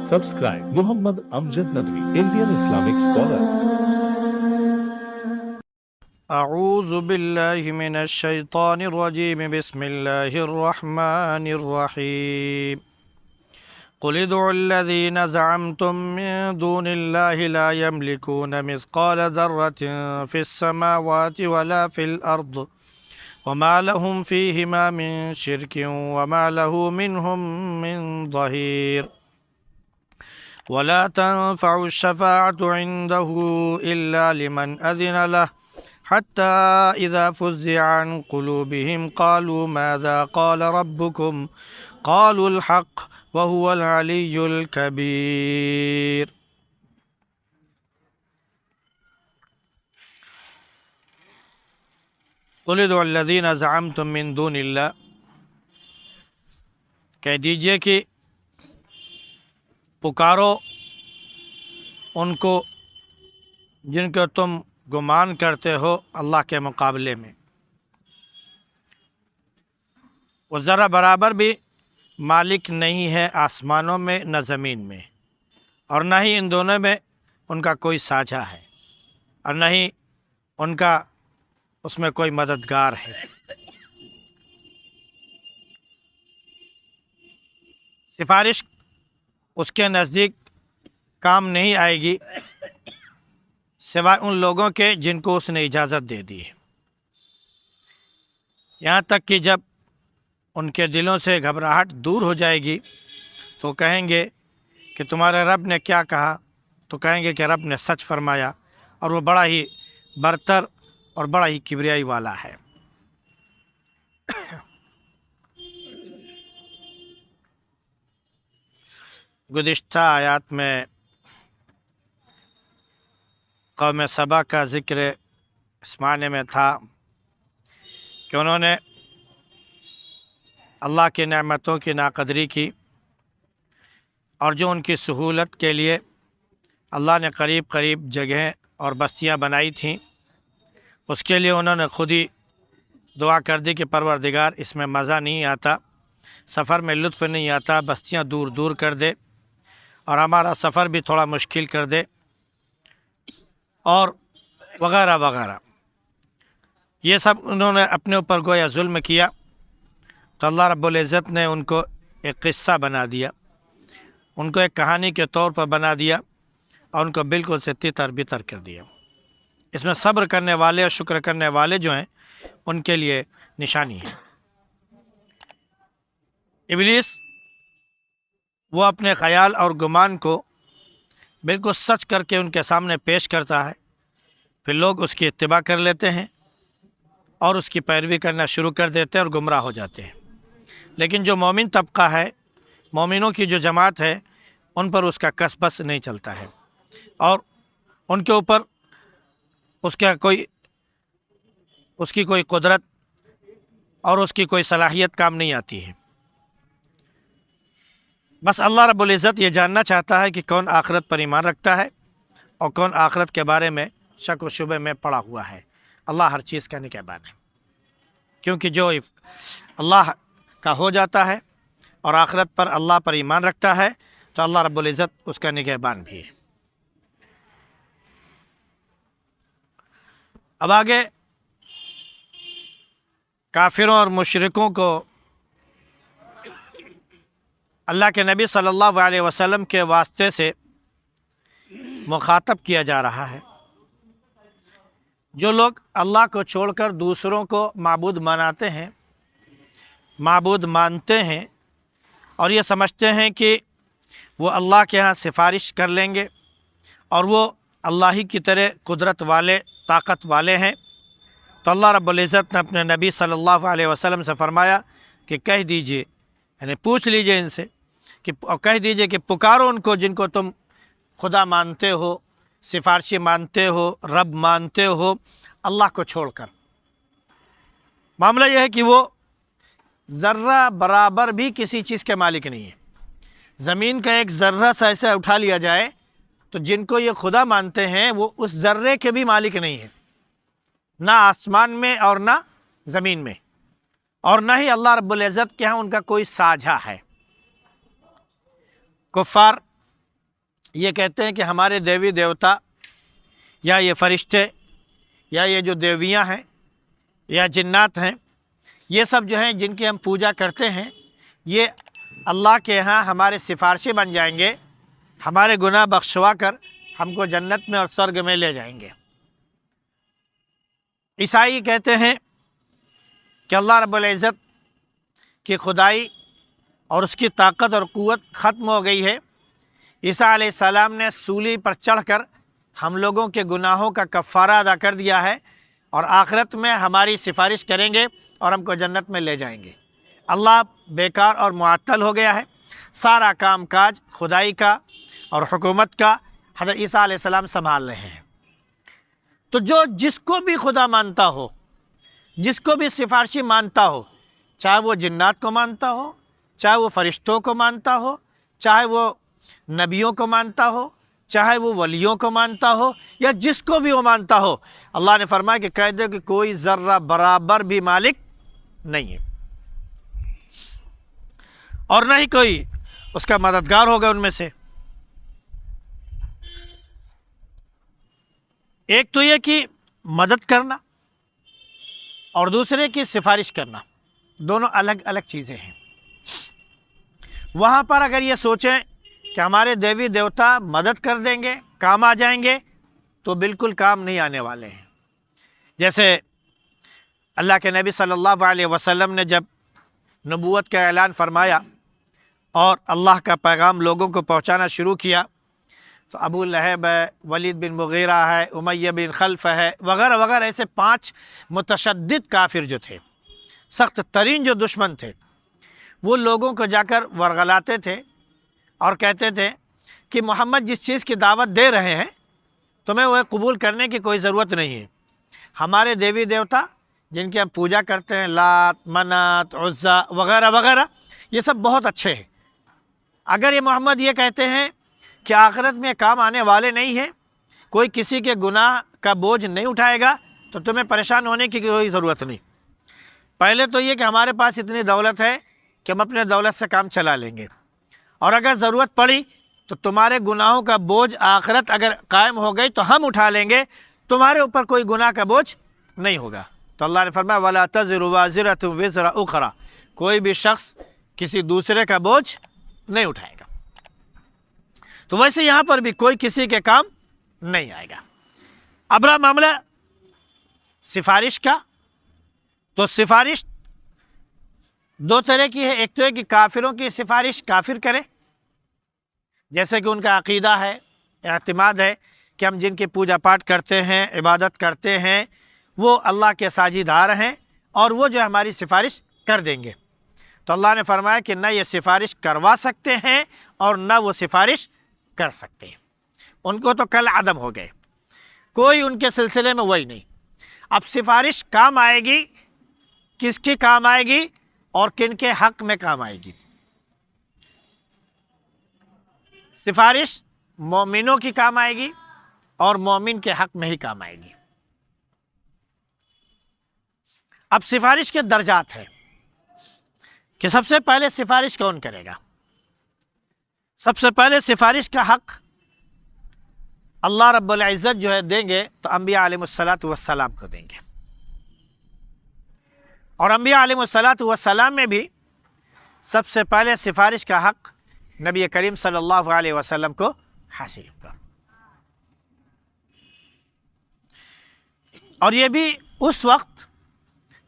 Subscribe Muhammad Amjad Nadwi, Indian Islamic scholar. أعوذ بالله من الشيطان الرجيم بسم الله الرحمن الرحيم قل ادعوا الذين زعمتم من دون الله لا يملكون مثقال ذرة في السماوات ولا في الأرض وما لهم فيهما من شرك وما له منهم من ظهير ولا تنفع الشفاعة عنده إلا لمن أذن له حتى إذا فزع عن قلوبهم قالوا ماذا قال ربكم قالوا الحق وهو العلي الكبير قل ادعوا الذين زعمتم من دون اللہ، کہہ دیجئے کہ پکارو ان کو جن کو تم گمان کرتے ہو اللہ کے مقابلے میں. وہ ذرا برابر بھی مالک نہیں ہے آسمانوں میں نہ زمین میں، اور نہ ہی ان دونوں میں ان کا کوئی ساجھا ہے، اور نہ ہی ان کا اس میں کوئی مددگار ہے. سفارش اس کے نزدیک کام نہیں آئے گی سوائے ان لوگوں کے جن کو اس نے اجازت دے دی ہے. یہاں تک کہ جب ان کے دلوں سے گھبراہٹ دور ہو جائے گی تو کہیں گے کہ تمہارے رب نے کیا کہا، تو کہیں گے کہ رب نے سچ فرمایا اور وہ بڑا ہی برتر اور بڑا ہی کبریائی والا ہے. گزشتہ آیات میں قوم سبا کا ذکر اس معنی میں تھا کہ انہوں نے اللہ کی نعمتوں کی ناقدری کی، اور جو ان کی سہولت کے لیے اللہ نے قریب قریب جگہیں اور بستیاں بنائی تھیں، اس کے لیے انہوں نے خود ہی دعا کر دی کہ پروردگار اس میں مزہ نہیں آتا، سفر میں لطف نہیں آتا، بستیاں دور دور کر دے اور ہمارا سفر بھی تھوڑا مشکل کر دے، اور وغیرہ وغیرہ. یہ سب انہوں نے اپنے اوپر گویا ظلم کیا، تو اللہ رب العزت نے ان کو ایک قصہ بنا دیا، ان کو ایک کہانی کے طور پر بنا دیا، اور ان کو بالکل سے تتر بتر کر دیا. اس میں صبر کرنے والے اور شکر کرنے والے جو ہیں ان کے لیے نشانی ہے. ابلیس وہ اپنے خیال اور گمان کو بالکل سچ کر کے ان کے سامنے پیش کرتا ہے، پھر لوگ اس کی اتباع کر لیتے ہیں اور اس کی پیروی کرنا شروع کر دیتے ہیں اور گمراہ ہو جاتے ہیں. لیکن جو مومن طبقہ ہے، مومنوں کی جو جماعت ہے، ان پر اس کا کس بس نہیں چلتا ہے، اور ان کے اوپر اس کی کوئی قدرت اور اس کی کوئی صلاحیت کام نہیں آتی ہے. بس اللہ رب العزت یہ جاننا چاہتا ہے کہ کون آخرت پر ایمان رکھتا ہے اور کون آخرت کے بارے میں شک و شبے میں پڑا ہوا ہے. اللہ ہر چیز کا نگہبان ہے، کیونکہ جو اللہ کا ہو جاتا ہے اور آخرت پر اللہ پر ایمان رکھتا ہے تو اللہ رب العزت اس کا نگہبان بھی ہے. اب آگے کافروں اور مشرکوں کو اللہ کے نبی صلی اللہ علیہ وسلم کے واسطے سے مخاطب کیا جا رہا ہے. جو لوگ اللہ کو چھوڑ کر دوسروں کو معبود مناتے ہیں، معبود مانتے ہیں، اور یہ سمجھتے ہیں کہ وہ اللہ کے ہاں سفارش کر لیں گے اور وہ اللہ ہی کی طرح قدرت والے، طاقت والے ہیں، تو اللہ رب العزت نے اپنے نبی صلی اللہ علیہ وسلم سے فرمایا کہ کہہ دیجئے، یعنی پوچھ لیجئے ان سے اور کہہ دیجئے کہ پکارو ان کو جن کو تم خدا مانتے ہو، سفارشی مانتے ہو، رب مانتے ہو، اللہ کو چھوڑ کر. معاملہ یہ ہے کہ وہ ذرہ برابر بھی کسی چیز کے مالک نہیں ہے. زمین کا ایک ذرہ سا ایسا اٹھا لیا جائے تو جن کو یہ خدا مانتے ہیں وہ اس ذرے کے بھی مالک نہیں ہیں، نہ آسمان میں اور نہ زمین میں، اور نہ ہی اللہ رب العزت کے ہاں ان کا کوئی ساجھا ہے. کفار یہ کہتے ہیں کہ ہمارے دیوی دیوتا یا یہ فرشتے یا یہ جو دیویاں ہیں یا جنات ہیں، یہ سب جو ہیں جن کی ہم پوجا کرتے ہیں، یہ اللہ کے ہاں ہمارے سفارشی بن جائیں گے، ہمارے گناہ بخشوا کر ہم کو جنت میں اور سرگ میں لے جائیں گے۔ عیسائی کہتے ہیں کہ اللہ رب العزت کی خدائی اور اس کی طاقت اور قوت ختم ہو گئی ہے، عیسیٰ علیہ السلام نے سولی پر چڑھ کر ہم لوگوں کے گناہوں کا کفارہ ادا کر دیا ہے اور آخرت میں ہماری سفارش کریں گے اور ہم کو جنت میں لے جائیں گے۔ اللہ بیکار اور معطل ہو گیا ہے، سارا کام کاج خدائی کا اور حکومت کا حضرت عیسیٰ علیہ السلام سنبھال رہے ہیں۔ تو جو جس کو بھی خدا مانتا ہو، جس کو بھی سفارشی مانتا ہو، چاہے وہ جنات کو مانتا ہو، چاہے وہ فرشتوں کو مانتا ہو، چاہے وہ نبیوں کو مانتا ہو، چاہے وہ ولیوں کو مانتا ہو، یا جس کو بھی وہ مانتا ہو، اللہ نے فرمایا کہ کہہ دے کہ کوئی ذرہ برابر بھی مالک نہیں ہے اور نہ ہی کوئی اس کا مددگار ہوگا ان میں سے۔ ایک تو یہ کہ مدد کرنا اور دوسرے کی سفارش کرنا، دونوں الگ الگ چیزیں ہیں۔ وہاں پر اگر یہ سوچیں کہ ہمارے دیوی دیوتا مدد کر دیں گے، کام آ جائیں گے، تو بالکل کام نہیں آنے والے ہیں۔ جیسے اللہ کے نبی صلی اللہ علیہ وسلم نے جب نبوت کا اعلان فرمایا اور اللہ کا پیغام لوگوں کو پہنچانا شروع کیا، تو ابو لہب ہے، ولید بن مغیرہ ہے، امیہ بن خلف ہے، وغیرہ وغیرہ، ایسے 5 متشدد کافر جو تھے، سخت ترین جو دشمن تھے، وہ لوگوں کو جا کر ورغلاتے تھے اور کہتے تھے کہ محمد جس چیز کی دعوت دے رہے ہیں تمہیں وہ قبول کرنے کی کوئی ضرورت نہیں ہے۔ ہمارے دیوی دیوتا جن کی ہم پوجا کرتے ہیں، لات، منات، عزا وغیرہ وغیرہ، یہ سب بہت اچھے ہیں۔ اگر یہ محمد یہ کہتے ہیں کہ آخرت میں کام آنے والے نہیں ہیں، کوئی کسی کے گناہ کا بوجھ نہیں اٹھائے گا، تو تمہیں پریشان ہونے کی کوئی ضرورت نہیں۔ پہلے تو یہ کہ ہمارے پاس اتنی دولت ہے کہ ہم اپنے دولت سے کام چلا لیں گے، اور اگر ضرورت پڑی تو تمہارے گناہوں کا بوجھ آخرت اگر قائم ہو گئی تو ہم اٹھا لیں گے، تمہارے اوپر کوئی گناہ کا بوجھ نہیں ہوگا۔ تو اللہ نے فرمایا وَلَا تَزِرُ وَازِرَةٌ وِزْرَ أُخْرَى، کوئی بھی شخص کسی دوسرے کا بوجھ نہیں اٹھائے گا۔ تو ویسے یہاں پر بھی کوئی کسی کے کام نہیں آئے گا۔ اب رہا معاملہ سفارش کا، تو سفارش 2 طرح کی ہے۔ ایک تو ہے کہ کافروں کی سفارش کافر کرے، جیسے کہ ان کا عقیدہ ہے، اعتماد ہے کہ ہم جن کی پوجا پاٹ کرتے ہیں، عبادت کرتے ہیں، وہ اللہ کے ساجیدار ہیں اور وہ جو ہماری سفارش کر دیں گے۔ تو اللہ نے فرمایا کہ نہ یہ سفارش کروا سکتے ہیں اور نہ وہ سفارش کر سکتے ہیں، ان کو تو کل عدم ہو گئے، کوئی ان کے سلسلے میں وہی نہیں۔ اب سفارش کام آئے گی، کس کی کام آئے گی اور کن کے حق میں کام آئے گی؟ سفارش مومنوں کی کام آئے گی اور مومن کے حق میں ہی کام آئے گی۔ اب سفارش کے درجات ہیں کہ سب سے پہلے سفارش کون کرے گا؟ سب سے پہلے سفارش کا حق اللہ رب العزت جو ہے دیں گے تو انبیاء علیہ السلام کو دیں گے، اور انبیاء علیہ السلام میں بھی سب سے پہلے سفارش کا حق نبی کریم صلی اللہ علیہ وسلم کو حاصل ہوگا، اور یہ بھی اس وقت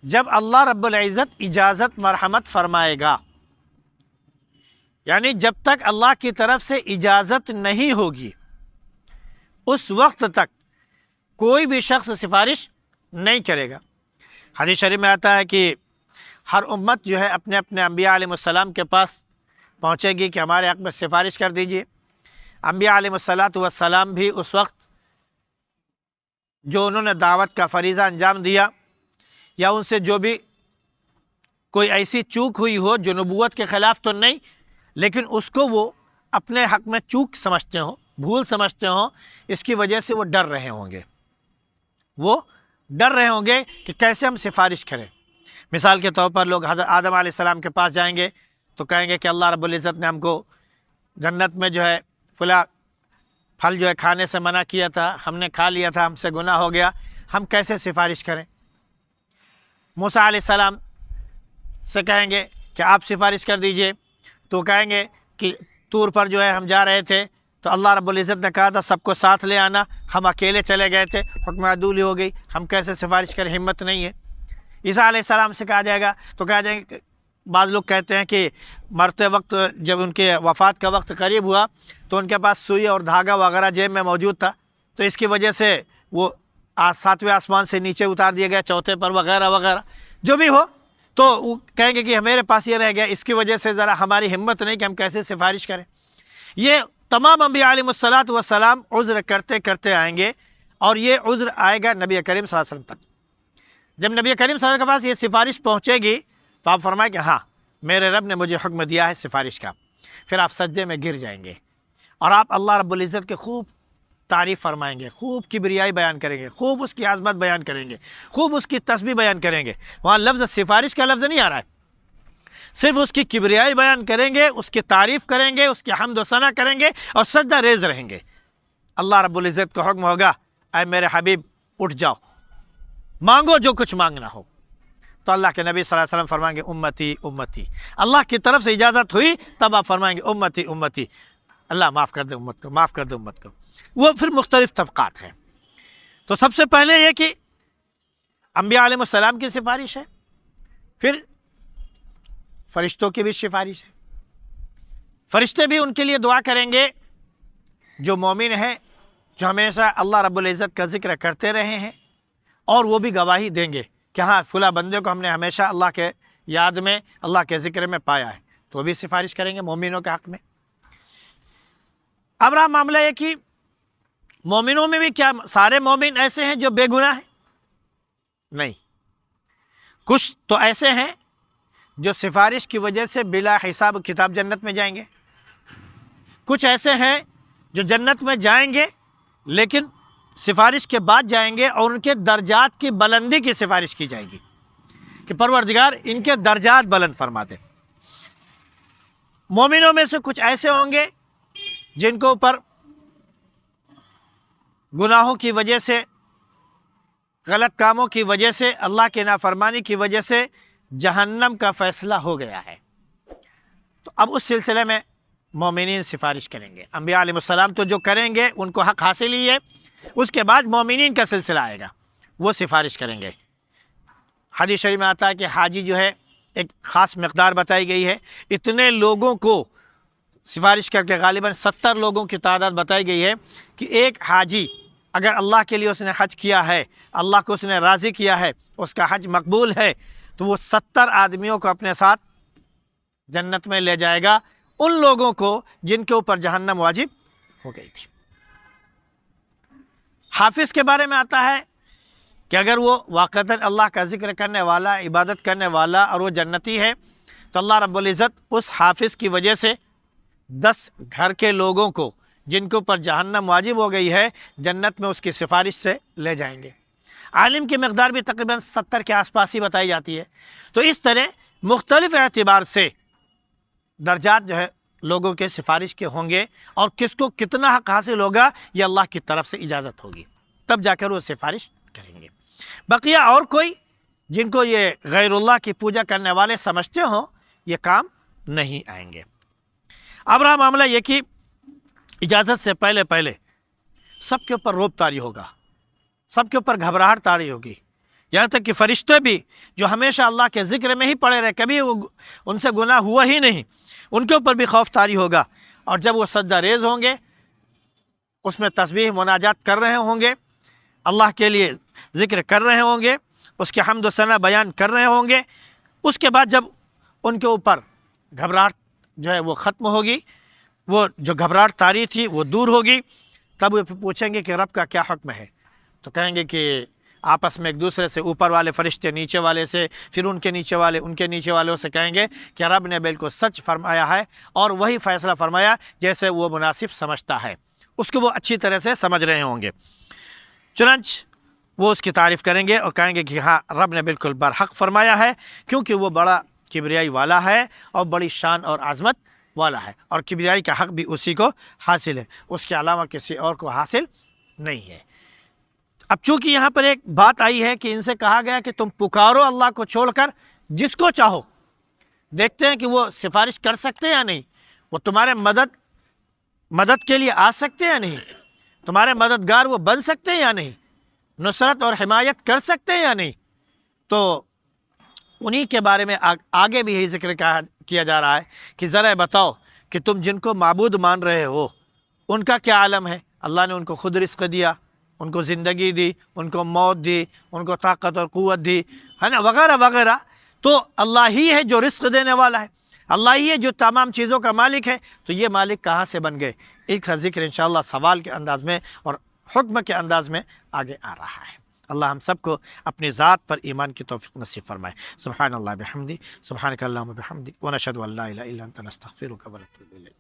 جب اللہ رب العزت اجازت مرحمت فرمائے گا، یعنی جب تک اللہ کی طرف سے اجازت نہیں ہوگی اس وقت تک کوئی بھی شخص سفارش نہیں کرے گا۔ حدیث شریف میں آتا ہے کہ ہر امت جو ہے اپنے اپنے انبیاء علیہ السلام کے پاس پہنچے گی کہ ہمارے حق میں سفارش کر دیجئے۔ انبیاء علیہ السلام بھی اس وقت جو انہوں نے دعوت کا فریضہ انجام دیا یا ان سے جو بھی کوئی ایسی چوک ہوئی ہو جو نبوت کے خلاف تو نہیں، لیکن اس کو وہ اپنے حق میں چوک سمجھتے ہوں، بھول سمجھتے ہوں، اس کی وجہ سے وہ ڈر رہے ہوں گے، وہ ڈر رہے ہوں گے کہ کیسے ہم سفارش کریں۔ مثال کے طور پر لوگ حضرت آدم علیہ السلام کے پاس جائیں گے تو کہیں گے کہ اللہ رب العزت نے ہم کو جنت میں جو ہے فلاں پھل جو ہے کھانے سے منع کیا تھا، ہم نے کھا لیا تھا، ہم سے گناہ ہو گیا، ہم کیسے سفارش کریں؟ موسیٰ علیہ السلام سے کہیں گے کہ آپ سفارش کر دیجئے، تو کہیں گے کہ طور پر جو ہے ہم جا رہے تھے تو اللہ رب العزت نے کہا تھا سب کو ساتھ لے آنا، ہم اکیلے چلے گئے تھے، حکم عدولی ہو گئی، ہم کیسے سفارش کریں، ہمت نہیں ہے۔ عیسیٰ علیہ السلام سے کہا جائے گا تو کہا جائے گا، بعض لوگ کہتے ہیں کہ مرتے وقت جب ان کے وفات کا وقت قریب ہوا تو ان کے پاس سوئی اور دھاگا وغیرہ جیب میں موجود تھا، تو اس کی وجہ سے وہ 7ویں آسمان سے نیچے اتار دیا گیا، چوتھے پر وغیرہ وغیرہ جو بھی ہو، تو وہ کہیں گے کہ میرے پاس یہ رہ گیا، اس کی وجہ سے ذرا ہماری ہمت نہیں کہ ہم کیسے سفارش کریں۔ یہ تمام انبیاء علیہ الصلاۃ والسلام عذر کرتے کرتے آئیں گے، اور یہ عذر آئے گا نبی کریم صلی اللہ علیہ وسلم تک۔ جب نبی کریم صلی اللہ علیہ وسلم کے پاس یہ سفارش پہنچے گی تو آپ فرمائیں کہ ہاں میرے رب نے مجھے حکم دیا ہے سفارش کا، پھر آپ سجدے میں گر جائیں گے اور آپ اللہ رب العزت کے خوب تعریف فرمائیں گے، خوب کبریائی بیان کریں گے، خوب اس کی عظمت بیان کریں گے، خوب اس کی تسبیح بیان کریں گے۔ وہاں لفظ سفارش کا لفظ نہیں آ رہا ہے، صرف اس کی کبریائی بیان کریں گے، اس کی تعریف کریں گے، اس کی حمد و ثنا کریں گے اور سجدہ ریز رہیں گے۔ اللہ رب العزت کا حکم ہوگا اے میرے حبیب اٹھ جاؤ، مانگو جو کچھ مانگنا ہو، تو اللہ کے نبی صلی اللہ علیہ وسلم فرمائیں گے امتی امتی، اللہ کی طرف سے اجازت ہوئی تب آپ فرمائیں گے امتی امتی، اللہ معاف کر دے امت کو، معاف کر دے امت کو۔ وہ پھر مختلف طبقات ہیں۔ تو سب سے پہلے یہ کہ انبیاء علیہ السلام کی سفارش ہے، پھر فرشتوں کی بھی سفارش ہے، فرشتے بھی ان کے لیے دعا کریں گے جو مومن ہیں، جو ہمیشہ اللہ رب العزت کا ذکر کرتے رہے ہیں، اور وہ بھی گواہی دیں گے کہ ہاں فلاں بندے کو ہم نے ہمیشہ اللہ کے یاد میں، اللہ کے ذکر میں پایا ہے، تو وہ بھی سفارش کریں گے مومنوں کے حق میں۔ اب رہا معاملہ یہ کہ مومنوں میں بھی کیا سارے مومن ایسے ہیں جو بے گناہ ہیں؟ نہیں، کچھ تو ایسے ہیں جو سفارش کی وجہ سے بلا حساب کتاب جنت میں جائیں گے، کچھ ایسے ہیں جو جنت میں جائیں گے لیکن سفارش کے بعد جائیں گے اور ان کے درجات کی بلندی کی سفارش کی جائے گی کہ پروردگار ان کے درجات بلند فرما دے۔ مومنوں میں سے کچھ ایسے ہوں گے جن کو اوپر گناہوں کی وجہ سے، غلط کاموں کی وجہ سے، اللہ کے نافرمانی کی وجہ سے جہنم کا فیصلہ ہو گیا ہے، تو اب اس سلسلے میں مومنین سفارش کریں گے۔ انبیاء علیہ السلام تو جو کریں گے ان کو حق حاصل ہی ہے، اس کے بعد مومنین کا سلسلہ آئے گا، وہ سفارش کریں گے۔ حدیث شریف میں آتا ہے کہ حاجی جو ہے ایک خاص مقدار بتائی گئی ہے، اتنے لوگوں کو سفارش کر کے غالباً 70 لوگوں کی تعداد بتائی گئی ہے کہ ایک حاجی اگر اللہ کے لیے اس نے حج کیا ہے، اللہ کو اس نے راضی کیا ہے، اس کا حج مقبول ہے، تو وہ 70 آدمیوں کو اپنے ساتھ جنت میں لے جائے گا، ان لوگوں کو جن کے اوپر جہنم واجب ہو گئی تھی۔ حافظ کے بارے میں آتا ہے کہ اگر وہ واقعتاً اللہ کا ذکر کرنے والا، عبادت کرنے والا اور وہ جنتی ہے، تو اللہ رب العزت اس حافظ کی وجہ سے 10 گھر کے لوگوں کو جن کے اوپر جہنم واجب ہو گئی ہے، جنت میں اس کی سفارش سے لے جائیں گے۔ عالم کی مقدار بھی تقریباً 70 کے آس پاس ہی بتائی جاتی ہے۔ تو اس طرح مختلف اعتبار سے درجات جو ہے لوگوں کے سفارش کے ہوں گے، اور کس کو کتنا حق حاصل ہوگا یہ اللہ کی طرف سے اجازت ہوگی، تب جا کر وہ سفارش کریں گے۔ بقیہ اور کوئی جن کو یہ غیر اللہ کی پوجا کرنے والے سمجھتے ہوں، یہ کام نہیں آئیں گے۔ اب رہا معاملہ یہ کہ اجازت سے پہلے پہلے سب کے اوپر روب طاری ہوگا، سب کے اوپر گھبراہٹ طاری ہوگی، یہاں تک کہ فرشتے بھی جو ہمیشہ اللہ کے ذکر میں ہی پڑے رہے، کبھی وہ ان سے گناہ ہوا ہی نہیں، ان کے اوپر بھی خوف طاری ہوگا، اور جب وہ سجدہ ریز ہوں گے، اس میں تسبیح مناجات کر رہے ہوں گے، اللہ کے لیے ذکر کر رہے ہوں گے، اس کے حمد و ثنا بیان کر رہے ہوں گے، اس کے بعد جب ان کے اوپر گھبراہٹ جو ہے وہ ختم ہوگی، وہ جو گھبراہٹ طاری تھی وہ دور ہوگی، تب وہ پوچھیں گے کہ رب کا کیا حکم ہے، تو کہیں گے کہ آپس میں ایک دوسرے سے، اوپر والے فرشتے نیچے والے سے، پھر ان کے نیچے والے ان کے نیچے والوں سے کہیں گے کہ رب نے بالکل سچ فرمایا ہے اور وہی فیصلہ فرمایا جیسے وہ مناسب سمجھتا ہے، اس کو وہ اچھی طرح سے سمجھ رہے ہوں گے۔ چنانچہ وہ اس کی تعریف کریں گے اور کہیں گے کہ ہاں رب نے بالکل برحق فرمایا ہے، کیونکہ وہ بڑا کبریائی والا ہے اور بڑی شان اور عظمت والا ہے اور کبریائی کا حق بھی اسی کو حاصل ہے، اس کے علاوہ کسی اور کو حاصل نہیں ہے۔ اب چونکہ یہاں پر ایک بات آئی ہے کہ ان سے کہا گیا کہ تم پکارو اللہ کو چھوڑ کر جس کو چاہو، دیکھتے ہیں کہ وہ سفارش کر سکتے ہیں یا نہیں، وہ تمہارے مدد کے لیے آ سکتے ہیں یا نہیں، تمہارے مددگار وہ بن سکتے ہیں یا نہیں، نصرت اور حمایت کر سکتے ہیں یا نہیں۔ تو انہی کے بارے میں آگے بھی یہی ذکر کیا جا رہا ہے کہ ذرا بتاؤ کہ تم جن کو معبود مان رہے ہو ان کا کیا عالم ہے۔ اللہ نے ان کو خود رزق دیا، ان کو زندگی دی، ان کو موت دی، ان کو طاقت اور قوت دی، ہے نا، وغیرہ وغیرہ۔ تو اللہ ہی ہے جو رزق دینے والا ہے، اللہ ہی ہے جو تمام چیزوں کا مالک ہے۔ تو یہ مالک کہاں سے بن گئے، ایک کا ذکر انشاءاللہ سوال کے انداز میں اور حکم کے انداز میں آگے آ رہا ہے۔ اللہ ہم سب کو اپنی ذات پر ایمان کی توفیق نصیب فرمائے۔ سبحان اللہ بحمدی، سبحانک اللہم بحمدک، ونشہد ان لا الہ الا انت نستغفرک ونتوب الیک۔